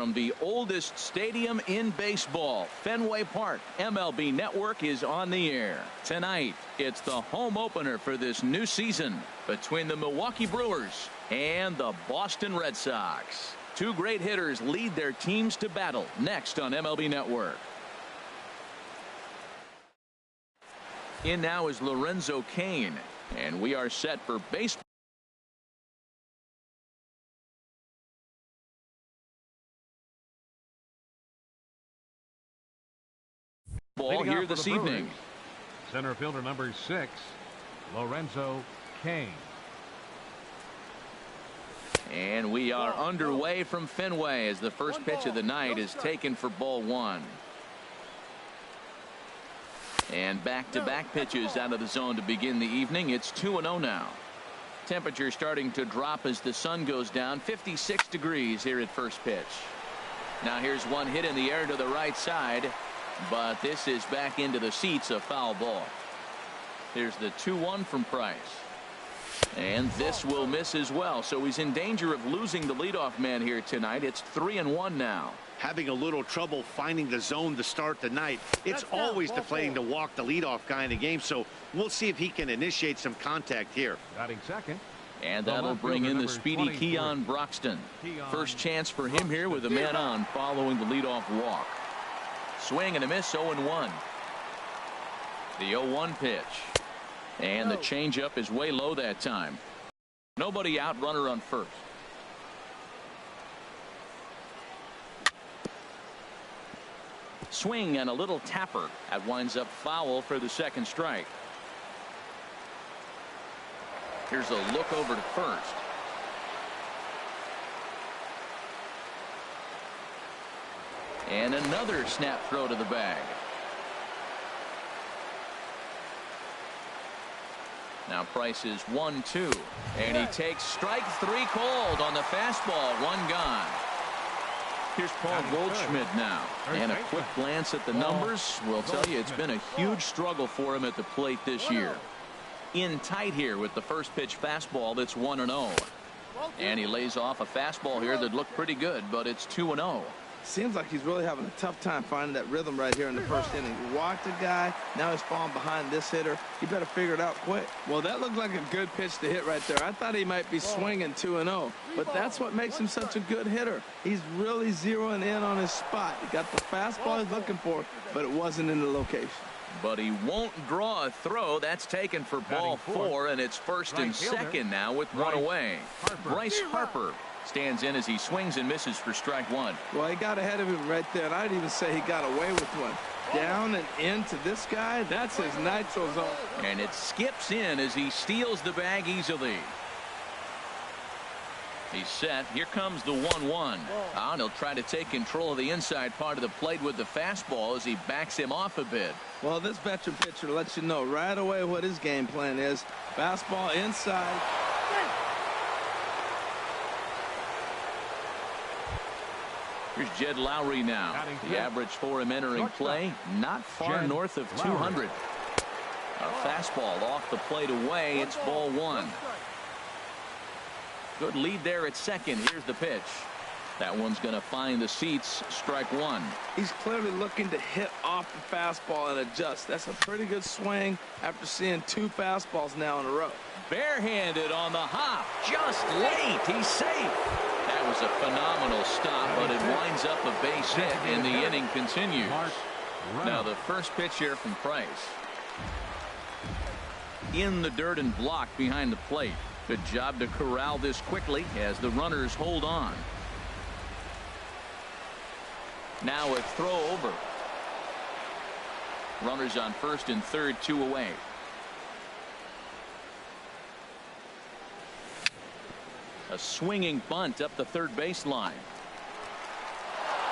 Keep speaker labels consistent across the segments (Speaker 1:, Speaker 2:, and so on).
Speaker 1: from the oldest stadium in baseball, Fenway Park. MLB Network is on the air. Tonight, it's the home opener for this new season between the Milwaukee Brewers and the Boston Red Sox. Two great hitters lead their teams to battle next on MLB Network. In now is Lorenzo Cain, and we are set for baseball. Ball here this evening.
Speaker 2: Center fielder number 6, Lorenzo Cain.
Speaker 1: And we are underway from Fenway as the first pitch of the night is taken for ball 1. And back-to-back pitches out of the zone to begin the evening. It's 2-0 now. Temperature starting to drop as the sun goes down. 56 degrees here at first pitch. Now here's one hit in the air to the right side. But this is back into the seats, a foul ball. Here's the 2-1 from Price. And this will miss as well. So he's in danger of losing the leadoff man here tonight. It's 3-1 now.
Speaker 3: Having a little trouble finding the zone to start the night. It's always deflating to walk the leadoff guy in the game. So we'll see if he can initiate some contact here.
Speaker 2: Batting second.
Speaker 1: And that'll bring in the speedy Keon Broxton. First chance for him here with a man on following the leadoff walk. Swing and a miss, 0-1. The 0-1 pitch. And the changeup is way low that time. Nobody out, runner on first. Swing and a little tapper. That winds up foul for the second strike. Here's a look over to first. And another snap throw to the bag. Now Price is 1-2. And he takes strike 3 cold on the fastball. 1 gone. Here's Paul Goldschmidt now. And a quick glance at the numbers will tell you it's been a huge struggle for him at the plate this year. In tight here with the first pitch fastball that's 1-0. And he lays off a fastball here that looked pretty good, but it's 2-0.
Speaker 4: Seems like he's really having a tough time finding that rhythm right here in the first inning. He walked a guy. Now he's falling behind this hitter. He better figure it out quick. Well, that looked like a good pitch to hit right there. I thought he might be swinging 2-0, but that's what makes him such a good hitter. He's really zeroing in on his spot. He got the fastball he's looking for, but it wasn't in the location.
Speaker 1: But he won't draw a throw. That's taken for ball 4, and it's first and second now with 1 away. Bryce Harper stands in as he swings and misses for strike 1.
Speaker 4: Well, he got ahead of him right there, and I'd even say he got away with one. Down and into this guy, that's his nitro zone.
Speaker 1: And it skips in as he steals the bag easily. He's set. Here comes the 1-1. And he'll try to take control of the inside part of the plate with the fastball as he backs him off a bit.
Speaker 4: Well, this veteran pitcher lets you know right away what his game plan is. Fastball inside.
Speaker 1: Here's Jed Lowry now. The average for him entering play, not far north of 200. A fastball off the plate away. It's ball 1. Good lead there at second. Here's the pitch. That one's going to find the seats. Strike 1.
Speaker 4: He's clearly looking to hit off the fastball and adjust. That's a pretty good swing after seeing 2 fastballs now in a row.
Speaker 1: Barehanded on the hop. Just late. He's safe. That was a phenomenal stop, but it winds up a base hit, and the inning continues. Now the first pitch here from Price. In the dirt and blocked behind the plate. Good job to corral this quickly as the runners hold on. Now a throw over. Runners on first and third, 2 away. A swinging bunt up the third baseline.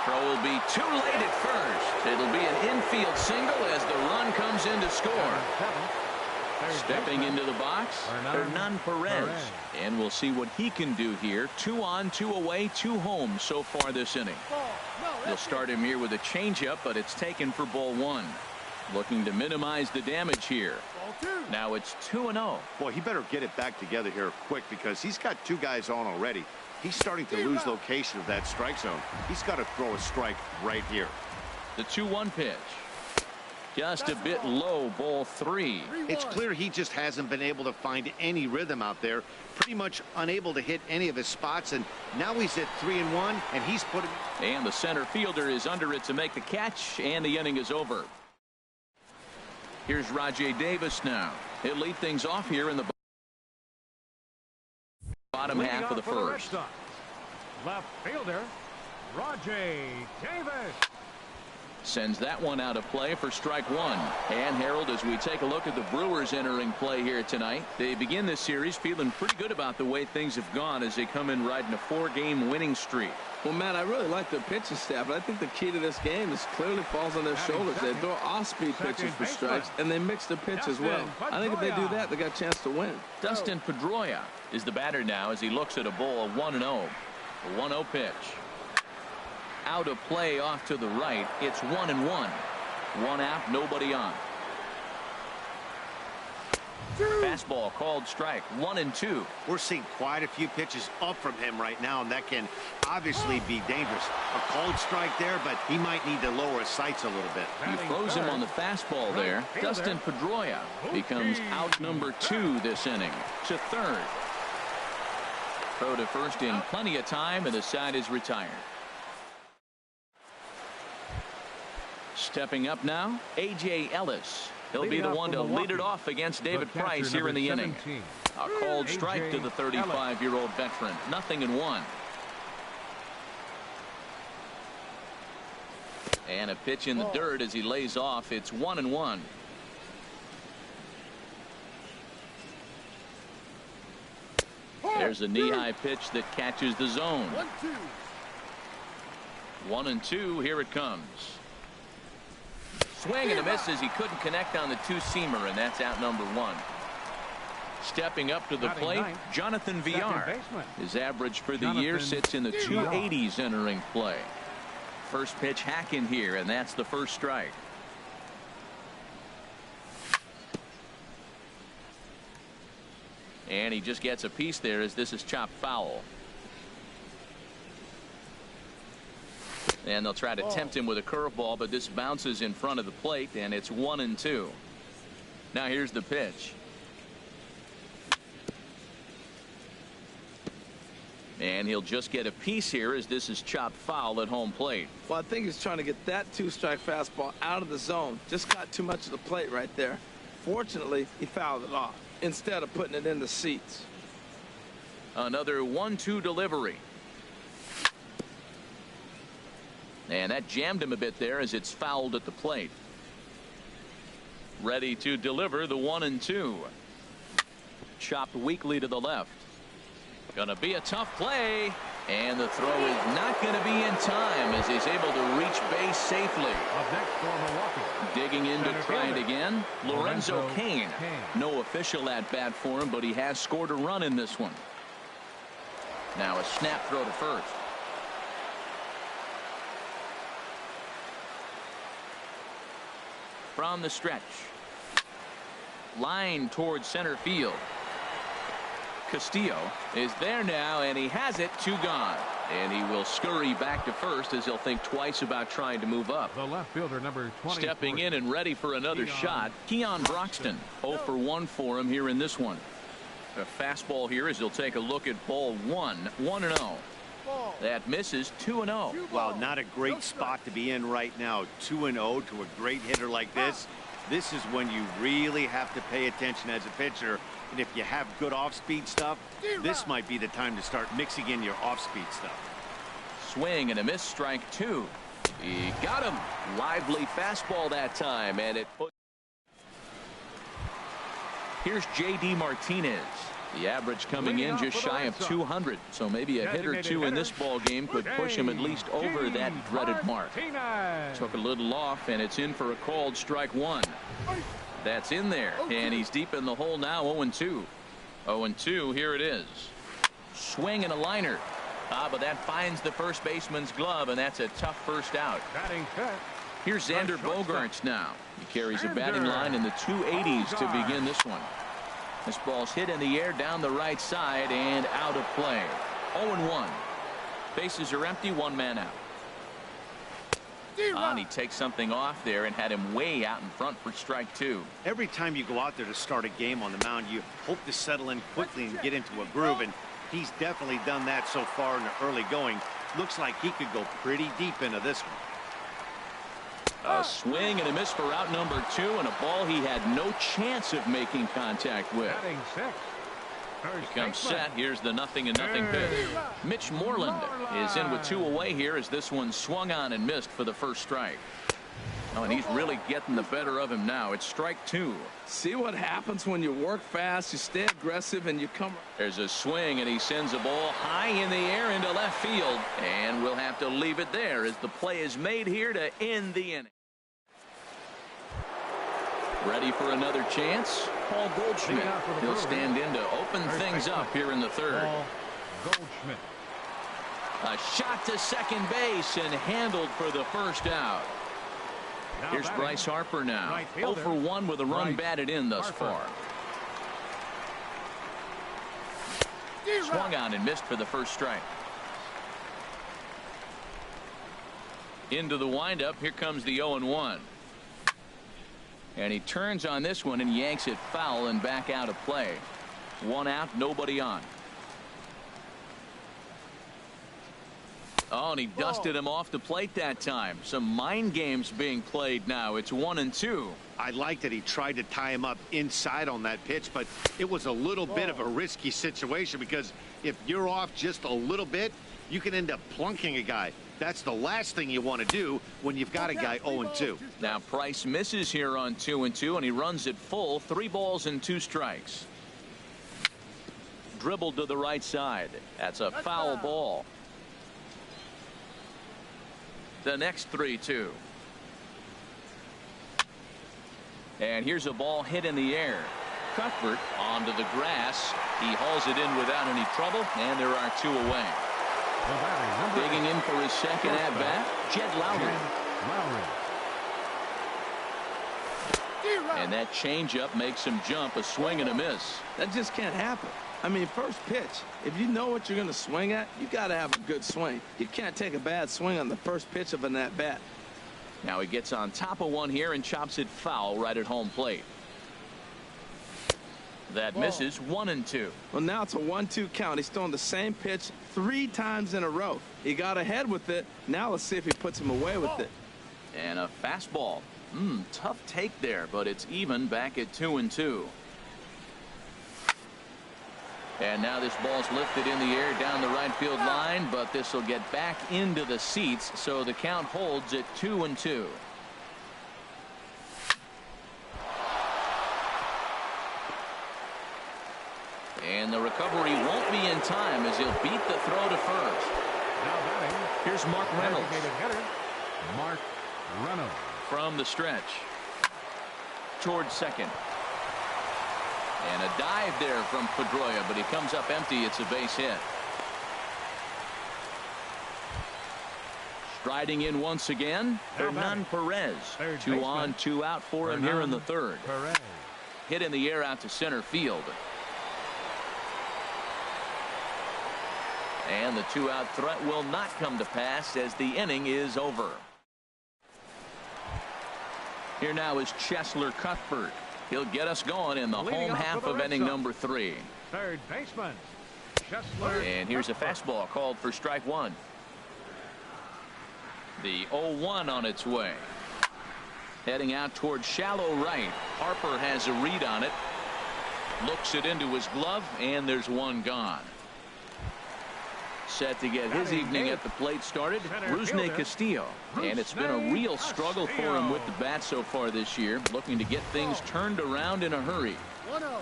Speaker 1: Throw will be too late at first. It'll be an infield single as the run comes in to score. Stepping into the box, Hernan Perez. And we'll see what he can do here. 2 on, 2 away, 2 home so far this inning. They'll start him here with a changeup, but it's taken for ball 1. Looking to minimize the damage here. Now it's 2-0.
Speaker 3: Boy, he better get it back together here quick because he's got 2 guys on already. He's starting to lose location of that strike zone. He's got to throw a strike right here.
Speaker 1: The 2-1 pitch. Just a bit low, ball 3.
Speaker 3: It's clear he just hasn't been able to find any rhythm out there. Pretty much unable to hit any of his spots, and now he's at 3-1, and he's putting.
Speaker 1: And the center fielder is under it to make the catch, and the inning is over. Here's Rajay Davis now. He'll lead things off here in the bottom half of the first.
Speaker 2: Left fielder, Rajay Davis.
Speaker 1: Sends that one out of play for strike 1. And Harold, as we take a look at the Brewers entering play here tonight, they begin this series feeling pretty good about the way things have gone as they come in riding a 4-game winning streak.
Speaker 4: Well, Matt, I really like their pitching staff, but I think the key to this game is clearly falls on their shoulders. They throw off-speed pitches for strikes, and they mix their pitch as well. I think if they do that, they got a chance to win.
Speaker 1: Dustin Pedroia is the batter now as he looks at a ball 1-0. A 1-0 pitch. Out of play off to the right. It's 1-1. One out, nobody on. Fastball called strike. 1-2.
Speaker 3: We're seeing quite a few pitches up from him right now, and that can obviously be dangerous. A called strike there, but he might need to lower his sights a little bit.
Speaker 1: You froze him on the fastball there. Dustin Pedroia becomes out number 2 this inning. To third. Throw to first in plenty of time, and the side is retired. Stepping up now, A.J. Ellis. He'll be the one to lead it off against David Price here in the inning. A called strike to the 35-year-old veteran. 0-1. And a pitch in the dirt as he lays off. It's 1-1. There's a knee-high pitch that catches the zone. 1-2. Here it comes. Swing and a miss as he couldn't connect on the 2-seamer, and that's out number 1. Stepping up to the plate, Jonathan Villar. His average for the year sits in the 280s entering play. First pitch hack in here, and that's the first strike. And he just gets a piece there as this is chopped foul. And they'll try to tempt him with a curveball, but this bounces in front of the plate, and it's 1-2. Now here's the pitch. And he'll just get a piece here as this is chopped foul at home plate.
Speaker 4: Well, I think he's trying to get that 2-strike fastball out of the zone. Just got too much of the plate right there. Fortunately, he fouled it off instead of putting it in the seats.
Speaker 1: Another 1-2 delivery. And that jammed him a bit there as it's fouled at the plate. Ready to deliver the 1-2. Chopped weakly to the left. Gonna be a tough play. And the throw is not going to be in time as he's able to reach base safely.
Speaker 2: Up next for Milwaukee.
Speaker 1: Digging in to try it again. Lorenzo Cain. No official at bat for him, but he has scored a run in this one. Now a snap throw to first. From the stretch. Line towards center field. Castillo is there now, and he has it. 2 gone. And he will scurry back to first as he'll think twice about trying to move up.
Speaker 2: The left fielder, number 20.
Speaker 1: Stepping in and ready for another shot. Keon Broxton. 0 for 1 for him here in this one. A fastball here as he'll take a look at ball 1. 1-0. That misses. 2-0.
Speaker 3: Wow, not a great spot to be in right now. 2-0 to a great hitter like this. This is when you really have to pay attention as a pitcher. And if you have good off-speed stuff, this might be the time to start mixing in your off-speed stuff.
Speaker 1: Swing and a miss. Strike 2. He got him. Lively fastball that time, and it put. Here's J.D. Martinez. The average coming in just shy of 200, so maybe a hit or two in this ball game could push him at least over that dreaded mark. Took a little off, and it's in for a called strike 1. That's in there, and he's deep in the hole now. 0-2. 0-2. Here it is. Swing and a liner. But that finds the first baseman's glove, and that's a tough first out. Here's Xander Bogaerts now. He carries a batting line in the 280s to begin this one. This ball's hit in the air down the right side and out of play. 0-1. Bases are empty, one man out. And he takes something off there and had him way out in front for strike two.
Speaker 3: Every time you go out there to start a game on the mound, you hope to settle in quickly and get into a groove, and he's definitely done that so far in the early going. Looks like he could go pretty deep into this one.
Speaker 1: A swing and a miss for out number 2, and a ball he had no chance of making contact with.
Speaker 2: Batting six.
Speaker 1: Here comes set. Here's the 0-0 pitch. Mitch Moreland is in with 2 away here as this one swung on and missed for the first strike. Oh, and he's really getting the better of him now. It's strike 2.
Speaker 4: See what happens when you work fast, you stay aggressive, and you come.
Speaker 1: There's a swing, and he sends a ball high in the air into left field. And we'll have to leave it there as the play is made here to end the inning. Ready for another chance? Paul Goldschmidt. He'll stand in to open things up here in the third.
Speaker 2: Paul Goldschmidt.
Speaker 1: A shot to second base and handled for the first out.
Speaker 2: Now
Speaker 1: Here's
Speaker 2: batting,
Speaker 1: Bryce Harper now.
Speaker 2: right
Speaker 1: 0
Speaker 2: fielder,
Speaker 1: for 1 with a run
Speaker 2: Bryce
Speaker 1: batted in thus
Speaker 2: Harper.
Speaker 1: far. Swung on and missed for the first strike. Into the windup. Here comes the 0-1. And he turns on this one and yanks it foul and back out of play. 1 out, nobody on. Oh, and he dusted him off the plate that time. Some mind games being played now. It's 1-2.
Speaker 3: I like that he tried to tie him up inside on that pitch, but it was a little bit of a risky situation because if you're off just a little bit, you can end up plunking a guy. That's the last thing you want to do when you've got a guy 0-2.
Speaker 1: Now Price misses here on 2-2, and he runs it full. 3 balls and 2 strikes. Dribbled to the right side. That's a foul ball. The next 3-2. And here's a ball hit in the air. Cuthbert onto the grass. He hauls it in without any trouble, and there are 2 away. Digging in for his second at-bat, Jed Lowry. And that changeup makes him jump. A swing and a miss.
Speaker 4: That just can't happen. I mean, first pitch, if you know what you're going to swing at, you got to have a good swing. You can't take a bad swing on the first pitch of an at-bat.
Speaker 1: Now he gets on top of one here and chops it foul right at home plate. That misses. 1-2.
Speaker 4: Well, now it's a 1-2 count. He's throwing the same pitch 3 times in a row. He got ahead with it. Now let's see if he puts him away with it.
Speaker 1: And a fastball. Tough take there, but it's even back at 2-2. And now this ball's lifted in the air down the right field line, but this will get back into the seats, so the count holds at 2-2. And the recovery won't be in time as he'll beat the throw to first.
Speaker 2: Now batting.
Speaker 1: Here's Mark Reynolds.
Speaker 2: Designated hitter, Mark Reynolds.
Speaker 1: From the stretch. Towards second. And a dive there from Pedroia, but he comes up empty. It's a base hit. Striding in once again, Hernan Perez. 2 on, 2 out for him here in the third.
Speaker 2: Perez.
Speaker 1: Hit in the air out to center field. And the 2-out threat will not come to pass as the inning is over. Here now is Cheslor Cuthbert. He'll get us going in the
Speaker 2: Leading
Speaker 1: home
Speaker 2: off
Speaker 1: half
Speaker 2: for the
Speaker 1: of
Speaker 2: Red
Speaker 1: inning
Speaker 2: Sox.
Speaker 1: number 3.
Speaker 2: Third baseman, Cheslor.
Speaker 1: And here's a
Speaker 2: Cuthbert.
Speaker 1: fastball called for strike 1. The 0-1 on its way. Heading out towards shallow right. Harper has a read on it. Looks it into his glove, and there's one gone. Set to get his evening at the plate started, Rusney Castillo. And it's been a real struggle for him with the bat so far this year, looking to get things turned around in a hurry.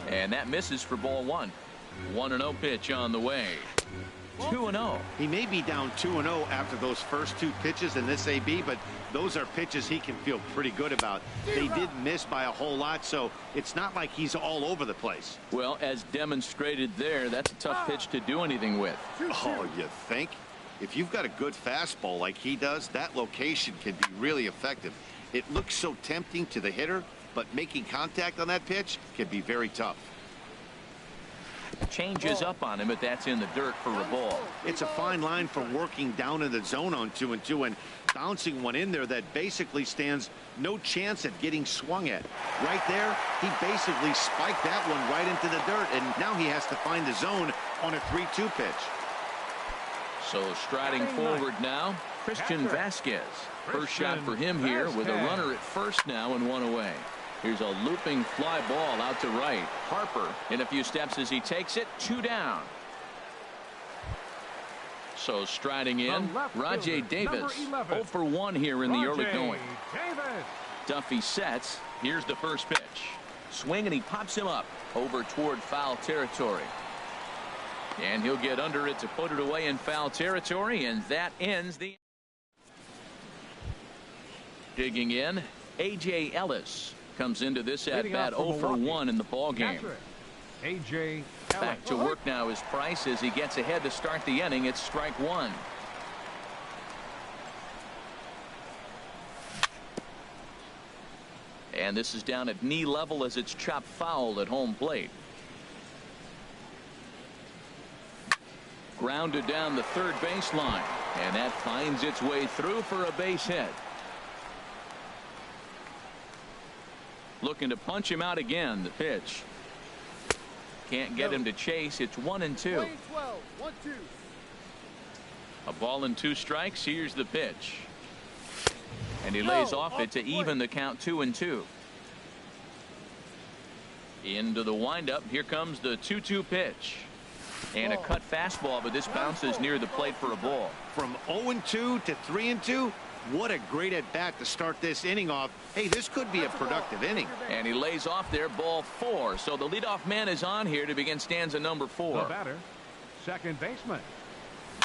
Speaker 1: And that misses for ball 1. 1-0 pitch on the way. 2-0.
Speaker 3: He may be down 2-0 after those first 2 pitches in this AB, but those are pitches he can feel pretty good about. They did miss by a whole lot, so it's not like he's all over the place.
Speaker 1: Well, as demonstrated there, that's a tough pitch to do anything with.
Speaker 3: Oh, you think? If you've got a good fastball like he does, that location can be really effective. It looks so tempting to the hitter, but making contact on that pitch can be very tough.
Speaker 1: Changes up on him, but that's in the dirt for a ball.
Speaker 3: It's a fine line for working down in the zone on 2-2 and bouncing one in there that basically stands no chance at getting swung at. Right there, he basically spiked that one right into the dirt, and now he has to find the zone on a 3-2 pitch.
Speaker 1: So striding forward now, Christian Vasquez. First shot for him here with a runner at first now and one away. Here's a looping fly ball out to right. Harper in a few steps as he takes it. 2 down. So striding in, Rajay Davis. 0 for 1 here in the early going. Duffy sets. Here's the first pitch. Swing, and he pops him up over toward foul territory. And he'll get under it to put it away in foul territory, and that ends the. Digging in, A.J. Ellis comes into this at bat 0 for 1 in the ball game.
Speaker 2: A.J.
Speaker 1: Back to work now is Price as he gets ahead to start the inning. It's strike 1. And this is down at knee level as it's chopped foul at home plate. Grounded down the third baseline, and that finds its way through for a base hit. Looking to punch him out again. The pitch. Can't get him to chase. It's 1-2. A ball and 2 strikes. Here's the pitch. And he lays off it to even the count 2-2. Into the windup. Here comes the 2-2 pitch. And a cut fastball, but this bounces near the plate for a ball.
Speaker 3: From 0-2 to 3-2. What a great at bat to start this inning off. Hey, this could be a productive inning.
Speaker 1: And he lays off there, ball 4. So the leadoff man is on here to begin stanza number 4.
Speaker 2: The batter, second baseman,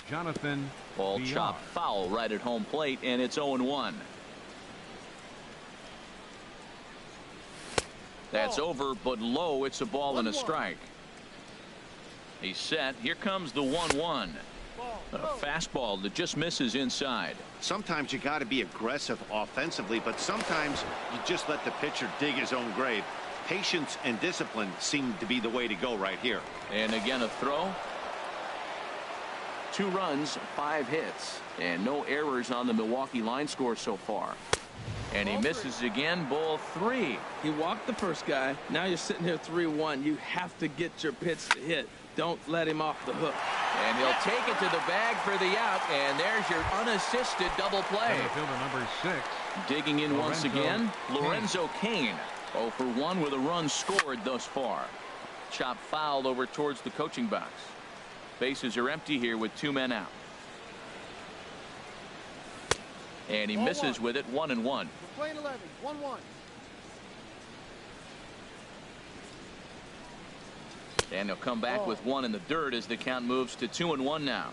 Speaker 2: Jonathan.
Speaker 1: Ball chopped foul right at home plate, and it's 0-1. That's over, but low. It's a ball and a strike. He's set. Here comes the 1-1. A fastball that just misses inside.
Speaker 3: Sometimes you got to be aggressive offensively, but sometimes you just let the pitcher dig his own grave. Patience and discipline seem to be the way to go right here.
Speaker 1: And again a throw. 2 runs, 5 hits, and no errors on the Milwaukee line score so far. And he misses again. Ball 3.
Speaker 4: He walked the first guy. Now you're sitting here 3-1. You have to get your pitch to hit. Don't let him off the hook.
Speaker 1: And he'll take it to the bag for the out, and there's your unassisted double play.
Speaker 2: Fielder number 6.
Speaker 1: Digging in once again, Lorenzo Cain. 0 for 1 with a run scored thus far. Chop fouled over towards the coaching box. Bases are empty here with 2 men out. And he misses with it. 1-1.
Speaker 5: Playing 11, 1-1.
Speaker 1: And he'll come back with 1 in the dirt as the count moves to 2-1 now.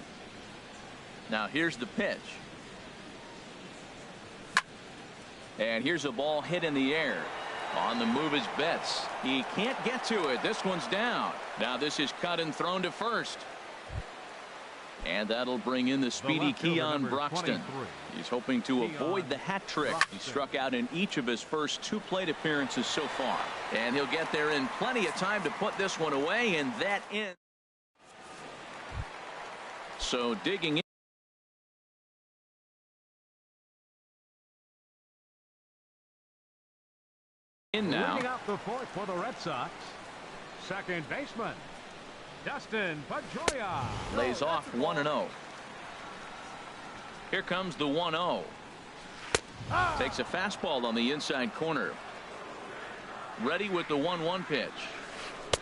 Speaker 1: Now here's the pitch. And here's a ball hit in the air. On the move is Betts. He can't get to it. This one's down. Now this is cut and thrown to first. And that'll bring in the speedy Keon Broxton. He's hoping to avoid the hat trick. He struck out in each of his first 2 plate appearances so far. And he'll get there in plenty of time to put this one away, and that ends. So digging in now.
Speaker 2: Looking out the 4th for the Red Sox, second baseman, Dustin Pedroia.
Speaker 1: Lays off 1-0. Here comes the 1-0. Takes a fastball on the inside corner. Ready with the 1-1 pitch.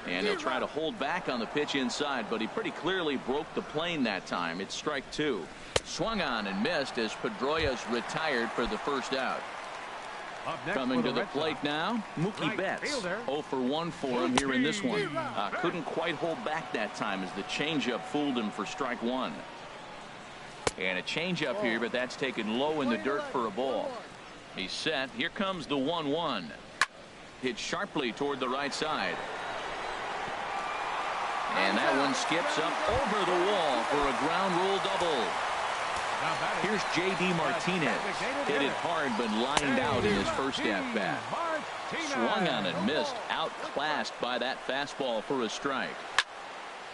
Speaker 1: And he'll try to hold back on the pitch inside, but he pretty clearly broke the plane that time. It's strike 2. Swung on and missed as Pedroia's retired for the first out. Coming to the plate now, Mookie Betts. 0 for 1 for him here in this one. Couldn't quite hold back that time as the changeup fooled him for strike 1. And a changeup here, but that's taken low in the dirt for a ball. He's set. Here comes the 1-1. Hit sharply toward the right side. And that one skips up over the wall for a ground rule double. Here's J.D. Martinez. Hit it hard but lined out in his first at-bat. Swung on and missed. Outclassed by that fastball for a strike.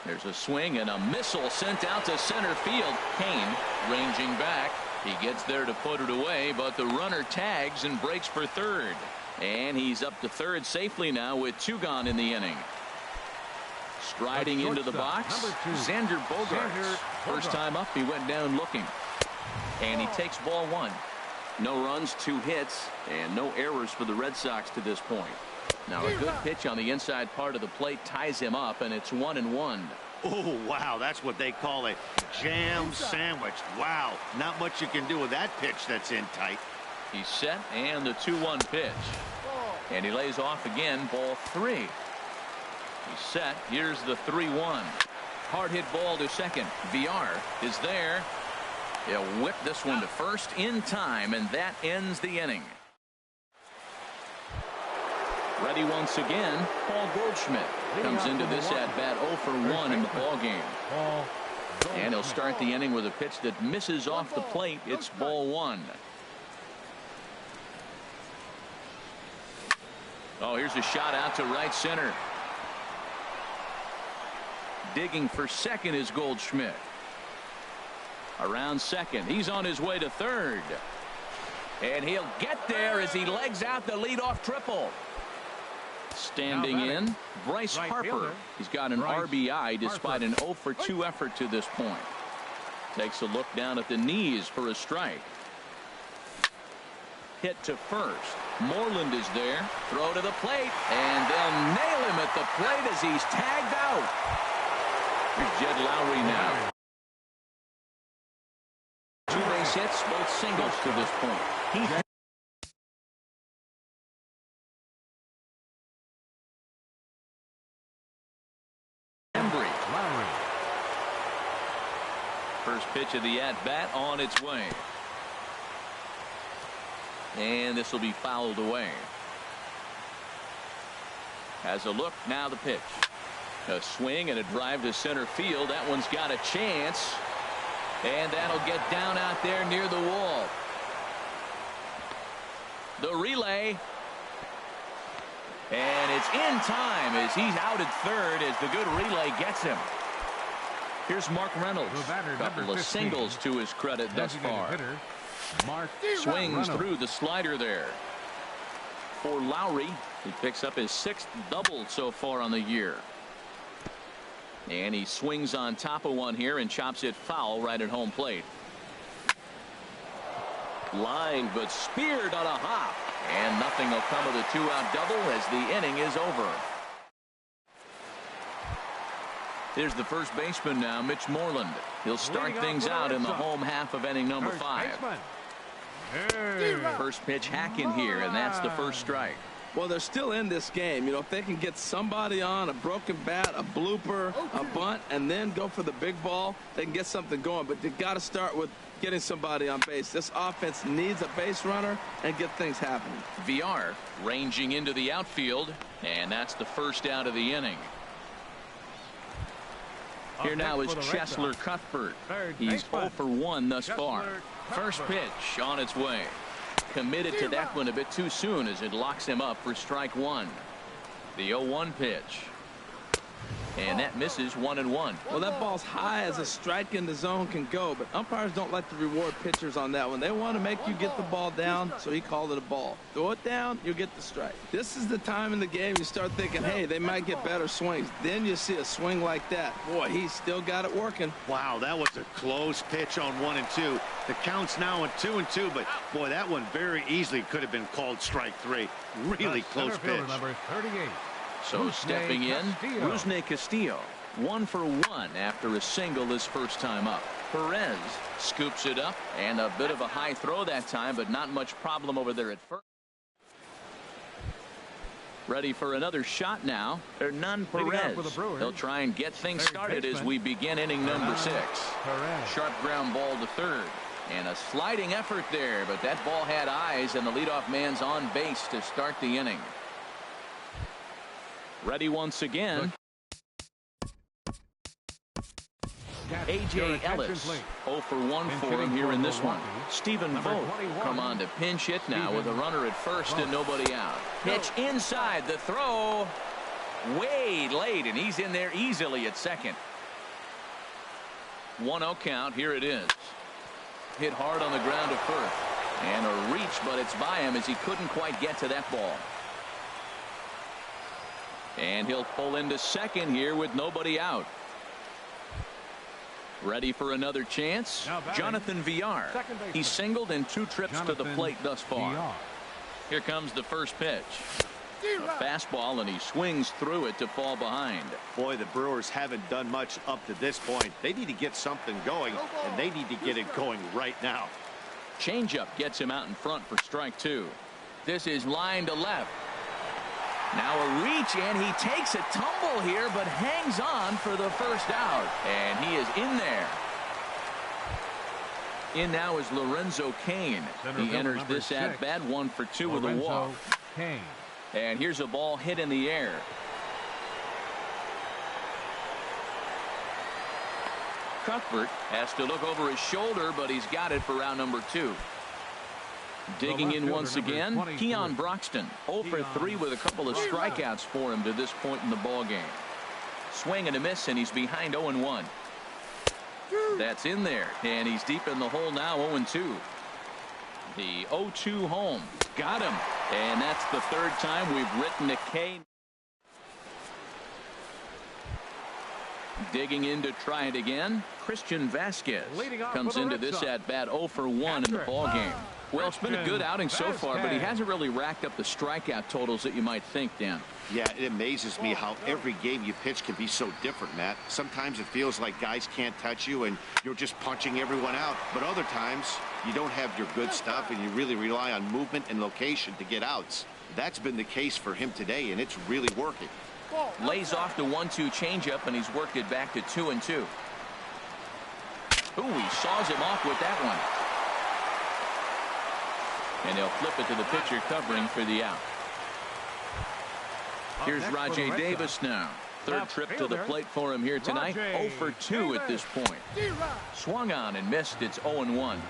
Speaker 1: There's a swing and a missile sent out to center field. Kane ranging back. He gets there to put it away, but the runner tags and breaks for third. And he's up to third safely now with 2 gone in the inning. Striding into the box, Xander Bogaerts. First time up, he went down looking. And he takes ball 1. No runs, 2 hits, and no errors for the Red Sox to this point. Now a good pitch on the inside part of the plate ties him up, and it's 1-1.
Speaker 3: Oh, wow, that's what they call a jam sandwich. Wow, not much you can do with that pitch that's in tight.
Speaker 1: He's set, and the 2-1 pitch. And he lays off again, ball 3. He's set. Here's the 3-1. Hard hit ball to second. VR is there. He'll whip this one to first in time, and that ends the inning. Ready once again, Paul Goldschmidt comes into this at-bat 0 for 1 in the ballgame. And he'll start the inning with a pitch that misses off the plate. It's ball 1. Oh, here's a shot out to right center. Digging for second is Goldschmidt. Around second. He's on his way to third. And he'll get there as he legs out the leadoff triple. Standing in, Bryce Harper. He's got an RBI despite an 0 for 2 effort to this point. Takes a look down at the knees for a strike. Hit to first. Moreland is there. Throw to the plate. And they'll nail him at the plate as he's tagged out. Here's Jed Lowry now. 2 base hits, both singles to this point. First pitch of the at-bat on its way. And this will be fouled away. Has a look, now the pitch. A swing and a drive to center field. That one's got a chance. And that'll get down out there near the wall. The relay. And it's in time as he's out at third as the good relay gets him. Here's Mark Reynolds. A couple of singles to his credit thus far. Swings through the slider there. For Lowry, he picks up his 6th double so far on the year. And he swings on top of one here and chops it foul right at home plate. Line but speared on a hop. And nothing will come of the 2-out double as the inning is over. Here's the first baseman now, Mitch Moreland. He'll start things out in the home half of inning number 5. First pitch hack in here, and that's the first strike.
Speaker 4: Well, they're still in this game. You know, if they can get somebody on a broken bat, a blooper, a bunt, and then go for the big ball, they can get something going. But they've got to start with getting somebody on base. This offense needs a base runner and get things happening.
Speaker 1: VR ranging into the outfield, and that's the first out of the inning. Here now is Cheslor Cuthbert. He's 0 for 1 thus far. First pitch on its way. Committed to that one a bit too soon as it locks him up for strike 1. The 0-1 pitch. And that misses 1-1.
Speaker 4: Well, that ball's high as a strike in the zone can go, but umpires don't like to reward pitchers on that one. They want to make you get the ball down, so he called it a ball. Throw it down, you'll get the strike. This is the time in the game you start thinking, hey, they might get better swings. Then you see a swing like that. Boy, he's still got it working.
Speaker 3: Wow, that was a close pitch on 1 and 2. The count's now at 2 and 2, but boy, that one very easily could have been called strike 3. Really close pitch.
Speaker 2: Number 38.
Speaker 1: So stepping in, Rusney Castillo. 1 for 1 after a single his first time up. Perez scoops it up, and a bit of a high throw that time, but not much problem over there at first. Ready for another shot now. Hernan Perez. He'll try and get things started as we begin inning number 6. Sharp ground ball to third. And a sliding effort there, but that ball had eyes, and the leadoff man's on base to start the inning. Ready once again. A.J. Ellis, 0 for 1 for him here in this one. Stephen Vogt come on to pinch hit now with a runner at first and nobody out. Pitch inside, the throw way late, and he's in there easily at second. 1-0 count. Here it is. Hit hard on the ground to first. And a reach, but it's by him as he couldn't quite get to that ball. And he'll pull into second here with nobody out. Ready for another chance. Jonathan Villar. He's singled in 2 trips to the plate thus far. Here comes the first pitch. A fastball, and he swings through it to fall behind.
Speaker 3: Boy, the Brewers haven't done much up to this point. They need to get something going, and they need to get it going right now.
Speaker 1: Changeup gets him out in front for strike 2. This is line to left. Now a reach, and he takes a tumble here, but hangs on for the first out. And he is in there. In now is Lorenzo Cain. He enters this at bat 1 for 2 with a walk. And here's a ball hit in the air. Cuthbert has to look over his shoulder, but he's got it for out number 2. Digging in once again, Keon Broxton. 0 for 3 with a couple of strikeouts for him to this point in the ball game. Swing and a miss, and he's behind 0-1. That's in there, and he's deep in the hole now, 0-2. The 0-2 home. Got him. And that's the 3rd time we've written a K. Digging in to try it again, Christian Vasquez comes into this at bat 0 for 1 in the ball game. Well, it's been a good outing so far, but he hasn't really racked up the strikeout totals that you might think, Dan.
Speaker 3: Yeah, it amazes me how every game you pitch can be so different, Matt. Sometimes it feels like guys can't touch you and you're just punching everyone out. But other times you don't have your good stuff and you really rely on movement and location to get outs. That's been the case for him today, and it's really working.
Speaker 1: Lays off the 1-2 changeup, and he's worked it back to 2-2. Ooh, he saws him off with that one. And he'll flip it to the pitcher covering for the out. Here's Rajay Davis now. 3rd trip to the plate for him here tonight. 0 for 2 at this point. Swung on and missed. It's 0-1.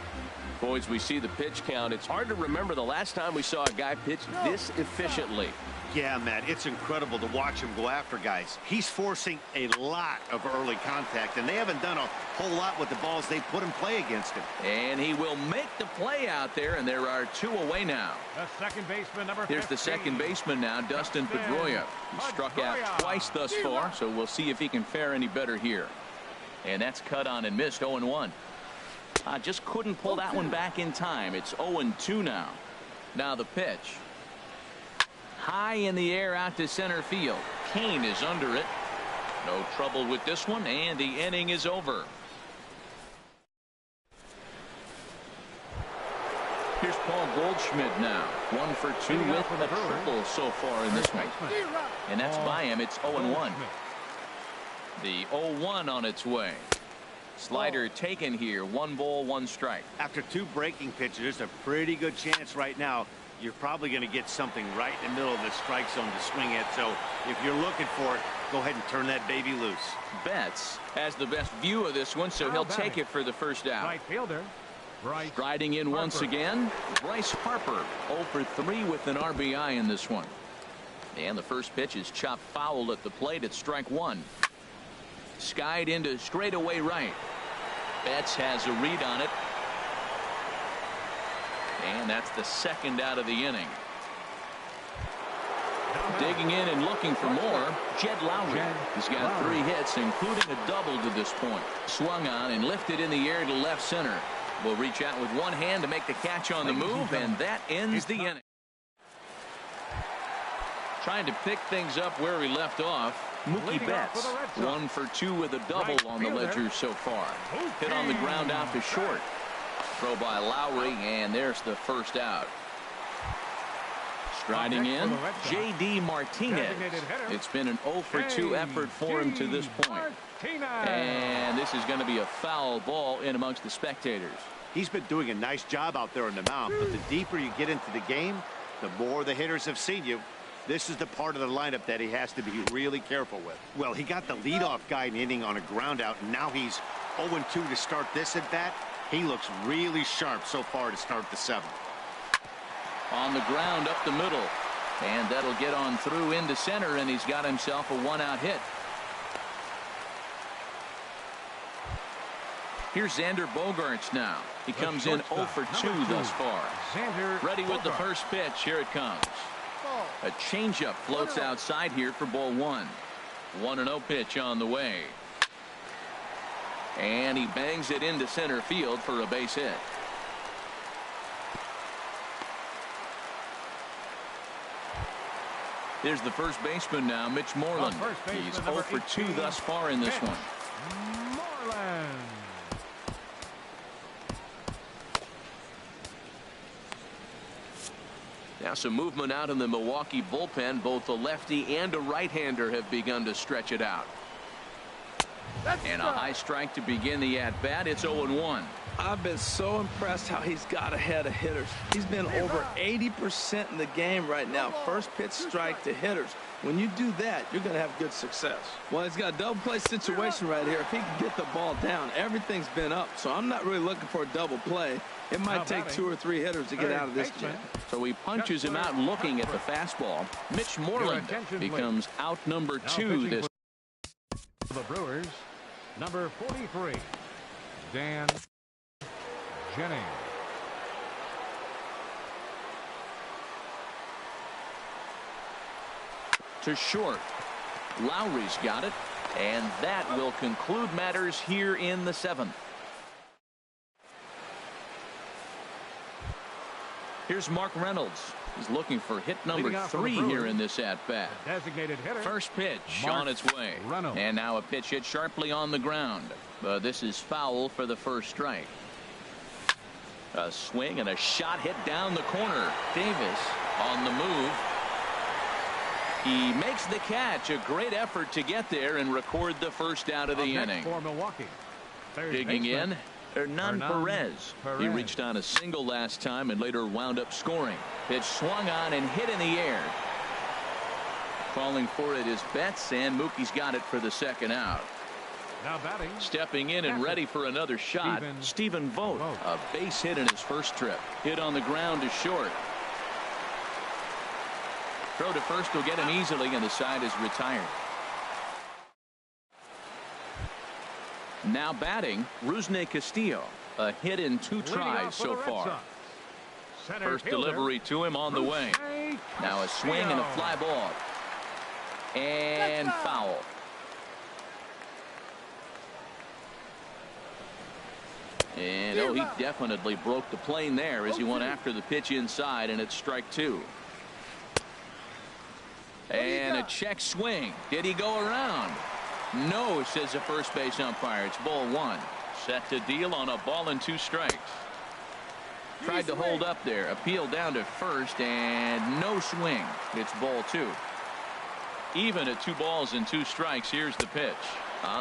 Speaker 1: Boys, we see the pitch count. It's hard to remember the last time we saw a guy pitch this efficiently.
Speaker 3: Yeah, Matt, it's incredible to watch him go after guys. He's forcing a lot of early contact, and they haven't done a whole lot with the balls they put in play against him.
Speaker 1: And he will make the play out there, and there are 2 away now.
Speaker 2: The second baseman, number 15.
Speaker 1: Here's the second baseman now, Dustin Pedroia. He struck out twice thus far, so we'll see if he can fare any better here. And that's cut on and missed, 0-1. Just couldn't pull that one back in time. It's 0-2 now. Now the pitch. High in the air out to center field. Cain is under it. No trouble with this one, and the inning is over. Here's Paul Goldschmidt now. 1 for 2 with a triple so far in this one. And that's by him. It's 0-1. The 0-1 on its way. Slider taken here. 1 ball, 1 strike.
Speaker 3: After 2 breaking pitches, there's a pretty good chance right now you're probably going to get something right in the middle of the strike zone to swing at. So if you're looking for it, go ahead and turn that baby loose.
Speaker 1: Betts has the best view of this one, so he'll take it for the first out.
Speaker 2: Right fielder.
Speaker 1: Striding in once again, Bryce Harper. 0 for 3 with an RBI in this one. And the first pitch is chopped foul at the plate at strike 1. Skied into straightaway right. Betts has a read on it. And that's the 2nd out of the inning. Digging in and looking for more, Jed Lowry. He's got 3 hits, including a double to this point. Swung on and lifted in the air to left center. Will reach out with one hand to make the catch on the move, and that ends the inning. Trying to pick things up where we left off. Mookie Betts, 1 for 2 with a double on the ledger so far. Hit on the ground out to short. Throw by Lowry, and there's the first out. Striding in, J.D. Martinez. It's been an 0 for 2 effort for him to this point. And this is going to be a foul ball in amongst the spectators.
Speaker 3: He's been doing a nice job out there on the mound, but the deeper you get into the game, the more the hitters have seen you. This is the part of the lineup that he has to be really careful with. Well, he got the leadoff guy in the inning on a ground out, and now he's 0-2 to start this at bat. He looks really sharp so far to start the 7th.
Speaker 1: On the ground up the middle, and that'll get on through into center, and he's got himself a 1-out hit. Here's Xander Bogaerts now. He comes in 0 for 2 thus far. Ready with the first pitch. Here it comes. A changeup floats outside here for ball 1. 1-0 pitch on the way. And he bangs it into center field for a base hit. Here's the first baseman now, Mitch Moreland. He's 0 for 2 thus far in this one.
Speaker 2: Moreland.
Speaker 1: Now some movement out in the Milwaukee bullpen. Both a lefty and a right-hander have begun to stretch it out. And a high strike to begin the at-bat. It's 0-1.
Speaker 4: I've been so impressed how he's got ahead of hitters. He's been over 80% in the game right now. First pitch strike to hitters. When you do that, you're going to have good success. Well, he's got a double play situation right here. If he can get the ball down, everything's been up. So I'm not really looking for a double play. It might take 2 or 3 hitters to get out of this jam.
Speaker 1: So he punches him out looking at the fastball. Mitch Moreland becomes out number 2 this.
Speaker 2: The Brewers, number 43, Dan Jennings.
Speaker 1: To short. Lowry's got it, and that will conclude matters here in the 7th. Here's Mark Reynolds. He's looking for hit number 3 here in this at-bat.
Speaker 2: Designated hitter.
Speaker 1: First pitch on its way.
Speaker 2: Reynolds.
Speaker 1: And now a pitch hit sharply on the ground. This is foul for the first strike. A swing and a shot hit down the corner. Davis on the move. He makes the catch. A great effort to get there and record the first out of the inning.
Speaker 2: For Milwaukee.
Speaker 1: Digging in, Hernan Perez. He reached on a single last time and later wound up scoring. Pitch swung on and hit in the air. Calling for it is Betts, and Mookie's got it for the second out.
Speaker 2: Now batting.
Speaker 1: Stepping in and ready for another shot, Stephen Vogt. A base hit in his first trip. Hit on the ground to short. Throw to first will get him easily, and the side is retired. Now batting, Rusney Castillo. A hit in 2 tries so far. First delivery to him on the way. Now a swing and a fly ball. And foul. And he definitely broke the plane there as he went after the pitch inside, and it's strike 2. And a check swing. Did he go around? No, says the first base umpire. It's ball 1. Set to deal on a ball and 2 strikes. Tried to hold up there. Appeal down to first, and no swing. It's ball 2. Even at 2 balls and 2 strikes. Here's the pitch.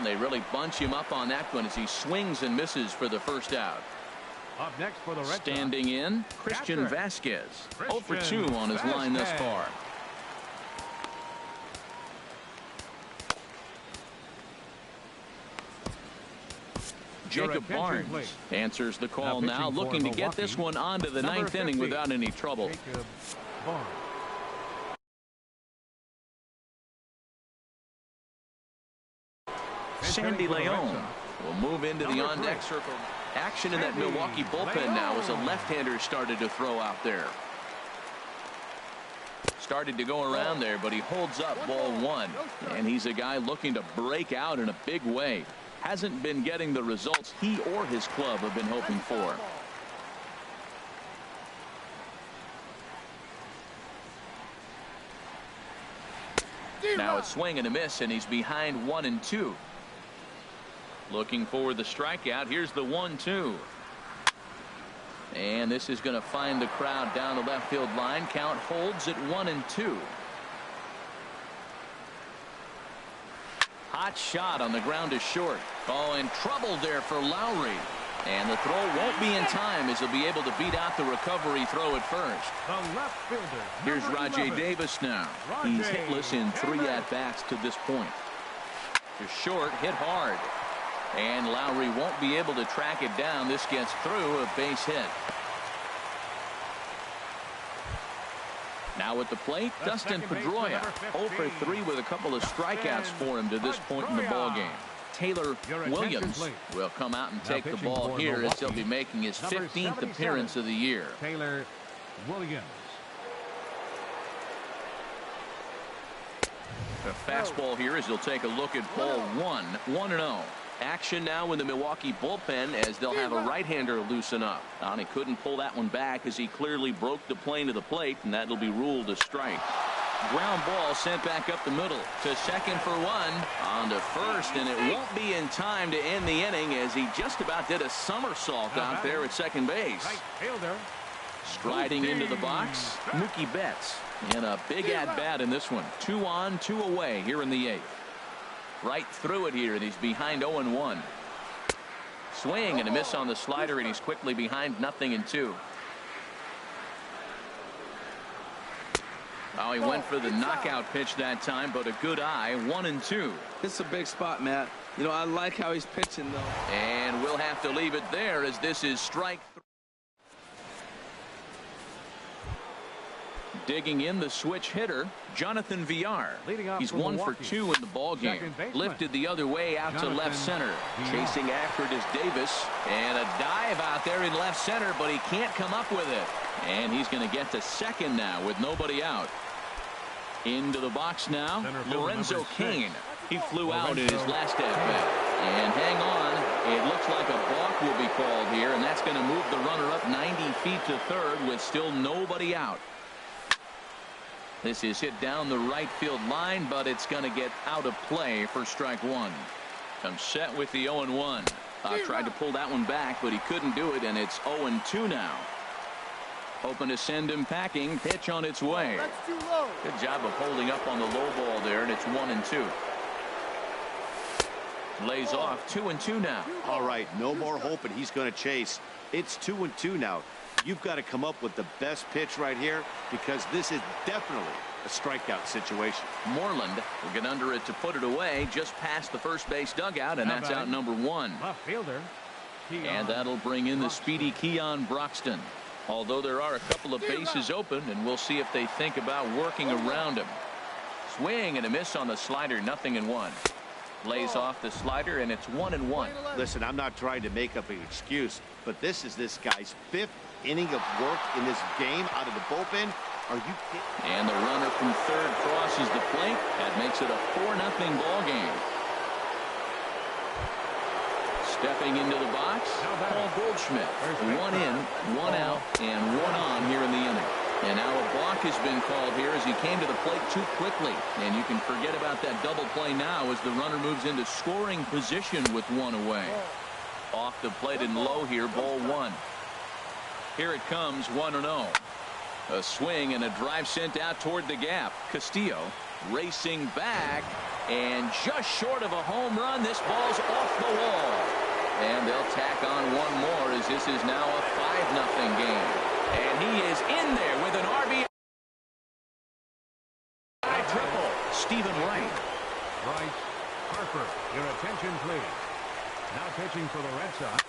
Speaker 1: They really bunch him up on that one as he swings and misses for the first out.
Speaker 2: Up next for the Red Sox.
Speaker 1: Standing in, Christian Vasquez. 0 for 2 on his line thus far. Jacob Barnes answers the call now, looking to get this one on to the 9th inning without any trouble. Sandy Leon will move into the on-deck circle. Action in that Milwaukee bullpen now as a left-hander started to throw out there. Started to go around there, but he holds up ball 1. And he's a guy looking to break out in a big way. Hasn't been getting the results he or his club have been hoping for. Now it's swing and a miss, and he's behind 1 and 2. Looking for the strikeout. Here's the 1-2. And this is going to find the crowd down the left field line. Count holds at 1 and 2. Hot shot on the ground is short. Oh, and trouble there for Lowry. And the throw won't be in time as he'll be able to beat out the recovery throw at first.
Speaker 2: The left fielder.
Speaker 1: Here's Rajay Davis now. He's hitless in 3 at-bats to this point. To short, hit hard. And Lowry won't be able to track it down. This gets through, a base hit. Now at the plate, Dustin Pedroia. 0 for 3 with a couple of strikeouts for him to this point in the ballgame. Taylor
Speaker 2: Your attention,
Speaker 1: Williams
Speaker 2: please.
Speaker 1: will come out and
Speaker 2: Now
Speaker 1: take the
Speaker 2: pitching
Speaker 1: ball
Speaker 2: for
Speaker 1: here as he'll be
Speaker 2: Milwaukee,
Speaker 1: making his
Speaker 2: number
Speaker 1: 15th
Speaker 2: 77,
Speaker 1: appearance of the year.
Speaker 2: Taylor Williams.
Speaker 1: The fastball here as he'll take a look at ball one. 1-0. Action now in the Milwaukee bullpen as they'll have a right-hander loosen up. And he couldn't pull that one back as he clearly broke the plane to the plate, and that'll be ruled a strike. Ground ball sent back up the middle to second for one. On to first, and it won't be in time to end the inning as he just about did a somersault out there at second base.
Speaker 2: Right fielder.
Speaker 1: Striding into the box, Mookie Betts. And a big at-bat in this one. 2 on, 2 away here in the 8th. Right through it here, and he's behind 0-1. Swing and a miss on the slider, and he's quickly behind 0-2. Oh, he went for the knockout pitch that time, but a good eye. 1-2.
Speaker 4: It's a big spot, Matt. You know, I like how he's pitching, though.
Speaker 1: And we'll have to leave it there as this is strike 3. Digging in the switch hitter, Jonathan Villar. He's 1 for 2 in the ball game. Lifted the other way out to left center. Chasing after it is Davis. And a dive out there in left center, but he can't come up with it. And he's going to get to second now with nobody out. Into the box now, Lorenzo Cain. He flew out in his last at-bat. And hang on, it looks like a balk will be called here, and that's going to move the runner up 90 feet to third with still nobody out. This is hit down the right field line, but it's going to get out of play for strike 1. Comes set with the 0-1. Tried to pull that one back, but he couldn't do it, and it's 0-2 now. Hoping to send him packing. Pitch on its way.
Speaker 5: That's too low.
Speaker 1: Good job of holding up on the low ball there, and it's 1-2. Lays off 2-2 now.
Speaker 3: All right, no more hoping he's going to chase. It's 2-2 now. You've got to come up with the best pitch right here because this is definitely a strikeout situation.
Speaker 1: Moreland will get under it to put it away just past the first base dugout, and that's out number 1.
Speaker 2: Left fielder.
Speaker 1: And that'll bring in the speedy Keon Broxton. Although there are a couple of bases open, and we'll see if they think about working around him. Swing and a miss on the slider, 0-1. Lays off the slider, and it's 1-1.
Speaker 3: Listen, I'm not trying to make up an excuse, but this is this guy's 5th inning of work in this game out of the bullpen. Are you kidding?
Speaker 1: And the runner from third crosses the plate. That makes it a 4-0 ball game. Stepping into the box, Paul Goldschmidt. 1 in, 1 out, and 1 on here in the inning. And now a balk has been called here as he came to the plate too quickly. And you can forget about that double play now as the runner moves into scoring position with 1 away. Off the plate and low here, ball 1. Here it comes, 1-0. A swing and a drive sent out toward the gap. Castillo racing back, and just short of a home run. This ball's off the wall. And they'll tack on 1 more as this is now a 5-0 game. And he is in there with an RBI triple. Stephen Wright.
Speaker 2: Bryce Harper, your attention, please. Now pitching for the Red Sox.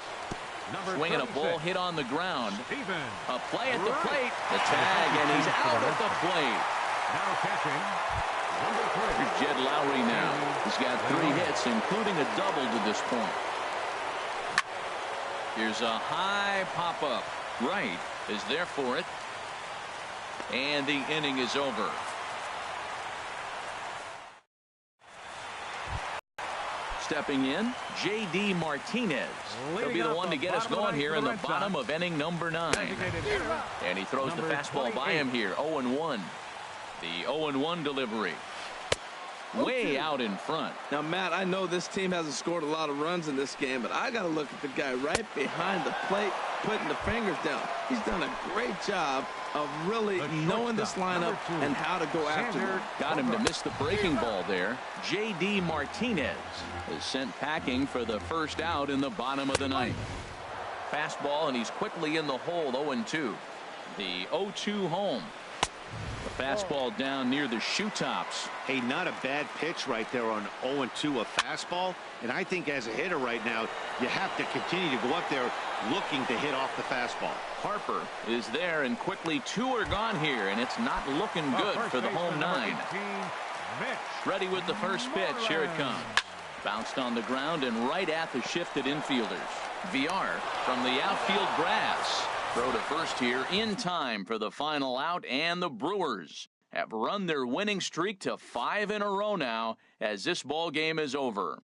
Speaker 1: Swinging a ball hit on the ground.
Speaker 2: Steven.
Speaker 1: A play at the plate. The tag, and he's out at the plate.
Speaker 2: Now catching. Number 3.
Speaker 1: Here's Jed Lowry now. He's got 3 hits, including a double to this point. Here's a high pop-up. Wright is there for it. And the inning is over. Stepping in, J.D. Martinez. He'll be the one to get us going here in the bottom of inning number 9. And he throws the fastball by him here, 0-1. The 0-1 delivery. Way out in front.
Speaker 4: Now, Matt, I know this team hasn't scored a lot of runs in this game, but I got to look at the guy right behind the plate, putting the fingers down. He's done a great job of really knowing this lineup and how to go after them.
Speaker 1: Got him to miss the breaking ball there. J.D. Martinez is sent packing for the first out in the bottom of the 9th. Fastball, and he's quickly in the hole, 0-2. The 0-2 home. The fastball down near the shoe tops.
Speaker 3: Hey, not a bad pitch right there on 0-2, a fastball. And I think as a hitter right now, you have to continue to go up there looking to hit off the fastball.
Speaker 1: Harper is there, and quickly 2 are gone here, and it's not looking good for the home 9. Ready with the first pitch. Here it comes. Bounced on the ground and right at the shifted infielders. VR from the outfield grass. Throw to first here in time for the final out, and the Brewers have run their winning streak to 5 in a row now as this ball game is over.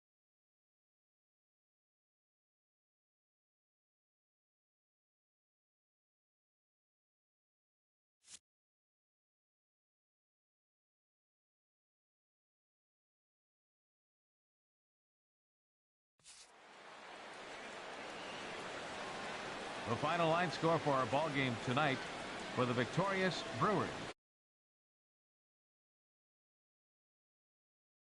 Speaker 2: The final line score for our ball game tonight for the victorious Brewers.